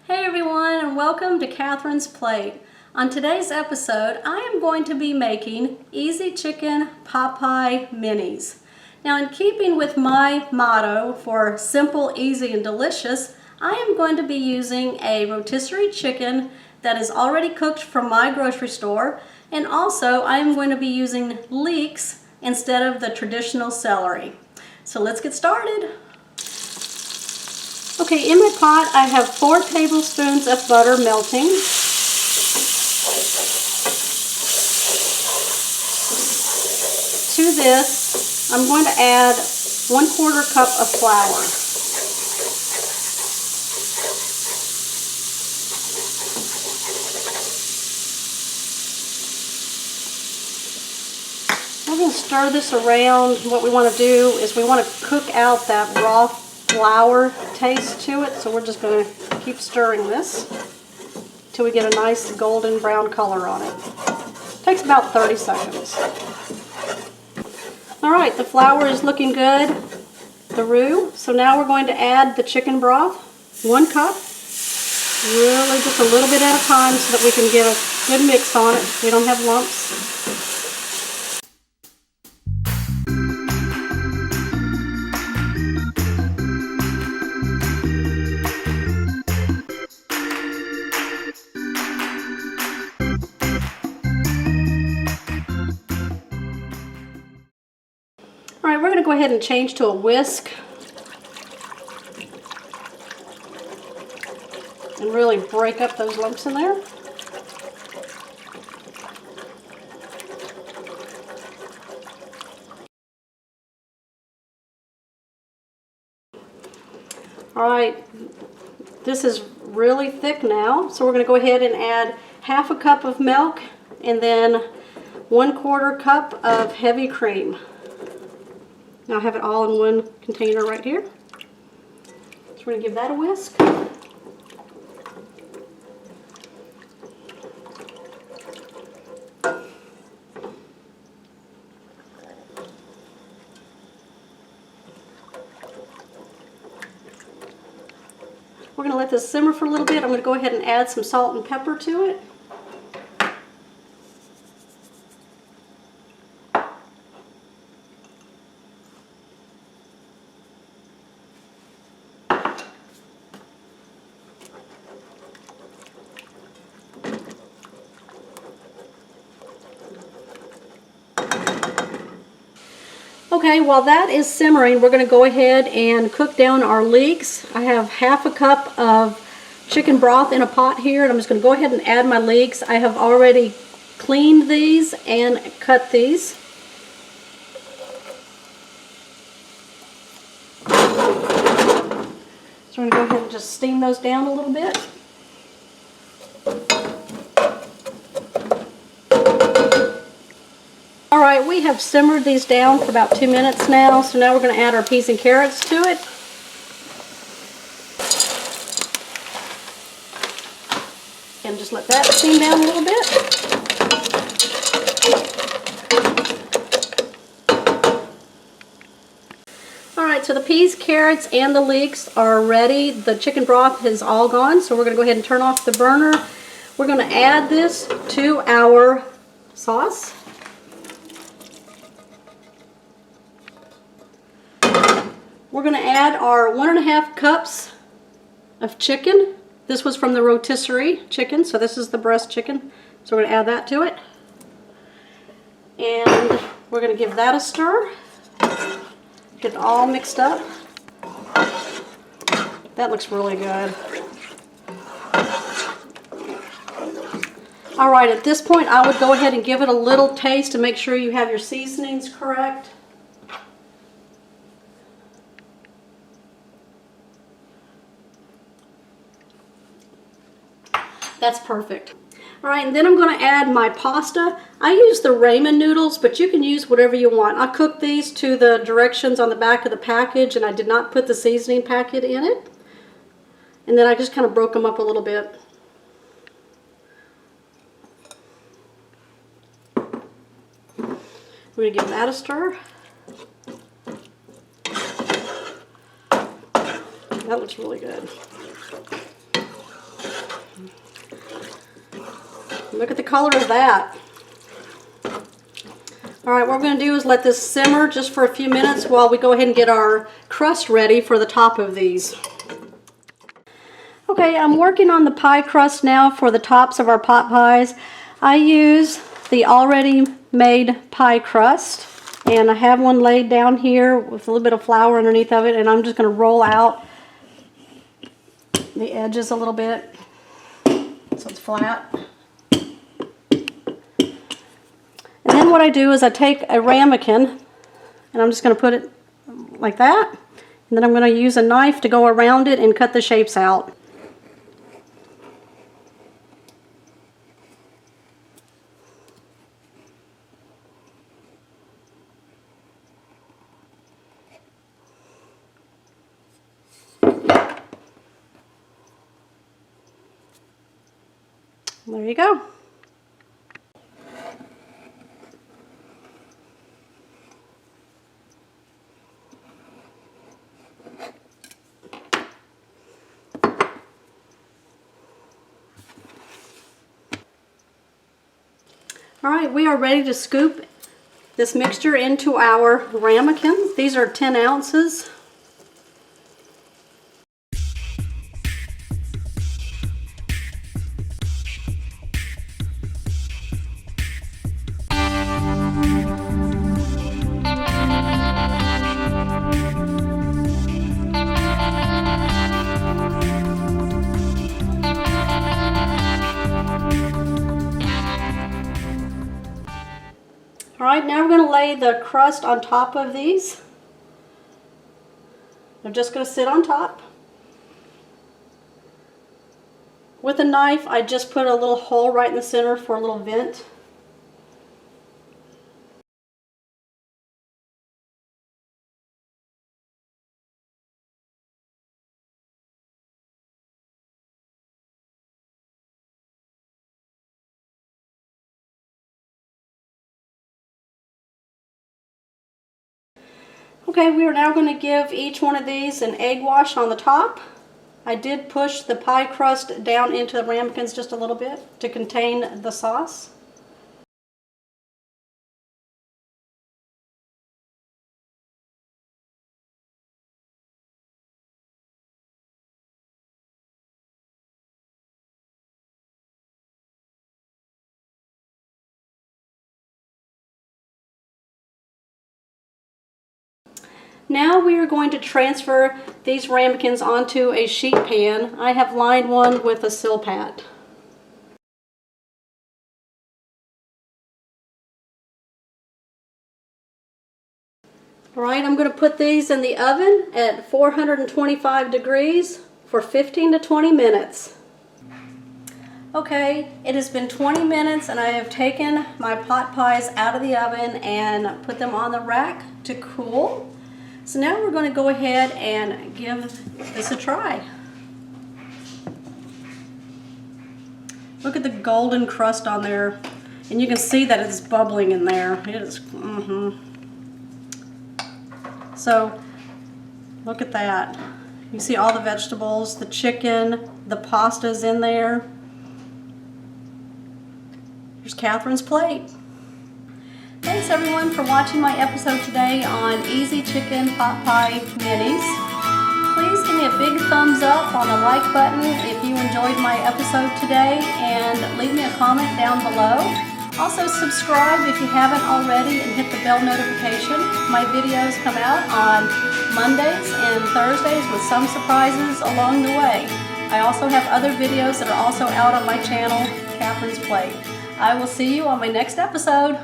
Hey everyone, and welcome to Catherine's Plate. On today's episode, I am going to be making easy chicken pot pie minis. Now, in keeping with my motto for simple, easy, and delicious, I am going to be using a rotisserie chicken that is already cooked from my grocery store, and also I am going to be using leeks instead of the traditional celery. So let's get started. Okay, in my pot I have 4 tablespoons of butter melting. To this, I'm going to add 1/4 cup of flour. We're going to stir this around. What we want to do is we want to cook out that raw flour taste to it, so we're just going to keep stirring this till we get a nice golden brown color on it. Takes about 30 seconds. Alright, the flour is looking good, the roux, so now we're going to add the chicken broth, 1 cup, really just a little bit at a time so that we can get a good mix on it so we don't have lumps. Alright, we're going to go ahead and change to a whisk and really break up those lumps in there. Alright, this is really thick now, so we're going to go ahead and add 1/2 cup of milk and then 1/4 cup of heavy cream. Now I have it all in one container right here. So we're going to give that a whisk. We're going to let this simmer for a little bit. I'm going to go ahead and add some salt and pepper to it. Okay, while that is simmering, we're going to go ahead and cook down our leeks. I have 1/2 cup of chicken broth in a pot here, and I'm just going to go ahead and add my leeks. I have already cleaned these and cut these. So we're going to go ahead and just steam those down a little bit. Alright, we have simmered these down for about 2 minutes now, so now we're going to add our peas and carrots to it. And just let that steam down a little bit. Alright, so the peas, carrots, and the leeks are ready. The chicken broth is all gone, so we're going to go ahead and turn off the burner. We're going to add this to our sauce. We're going to add our 1.5 cups of chicken. This was from the rotisserie chicken, so this is the breast chicken. So we're going to add that to it. And we're going to give that a stir. Get it all mixed up. That looks really good. Alright, at this point I would go ahead and give it a little taste to make sure you have your seasonings correct. That's perfect. Alright, and then I'm going to add my pasta. I use the ramen noodles, but you can use whatever you want. I cooked these to the directions on the back of the package, and I did not put the seasoning packet in it. And then I just kind of broke them up a little bit. We're going to give that a stir. That looks really good. Look at the color of that. All right, what we're going to do is let this simmer just for a few minutes while we go ahead and get our crust ready for the top of these. Okay, I'm working on the pie crust now for the tops of our pot pies. I use the already made pie crust, and I have one laid down here with a little bit of flour underneath of it, and I'm just going to roll out the edges a little bit so it's flat. And then what I do is I take a ramekin and I'm just going to put it like that, and then I'm going to use a knife to go around it and cut the shapes out. There you go. All right, we are ready to scoop this mixture into our ramekins. These are 10 ounces. All right, now we're going to lay the crust on top of these. They're just going to sit on top. With a knife, I just put a little hole right in the center for a little vent. Okay, we are now going to give each one of these an egg wash on the top. I did push the pie crust down into the ramekins just a little bit to contain the sauce. Now we are going to transfer these ramekins onto a sheet pan. I have lined one with a silpat. Alright, I'm going to put these in the oven at 425 degrees for 15 to 20 minutes. Okay, it has been 20 minutes and I have taken my pot pies out of the oven and put them on the rack to cool. So now we're going to go ahead and give this a try. Look at the golden crust on there, and you can see that it's bubbling in there. It is. So look at that. You see all the vegetables, the chicken, the pasta's in there. Here's Catherine's plate. Thanks everyone for watching my episode today on Easy Chicken Pot Pie Minis. Please give me a big thumbs up on the like button if you enjoyed my episode today, and leave me a comment down below. Also subscribe if you haven't already and hit the bell notification. My videos come out on Mondays and Thursdays with some surprises along the way. I also have other videos that are also out on my channel, Catherine's Plate. I will see you on my next episode.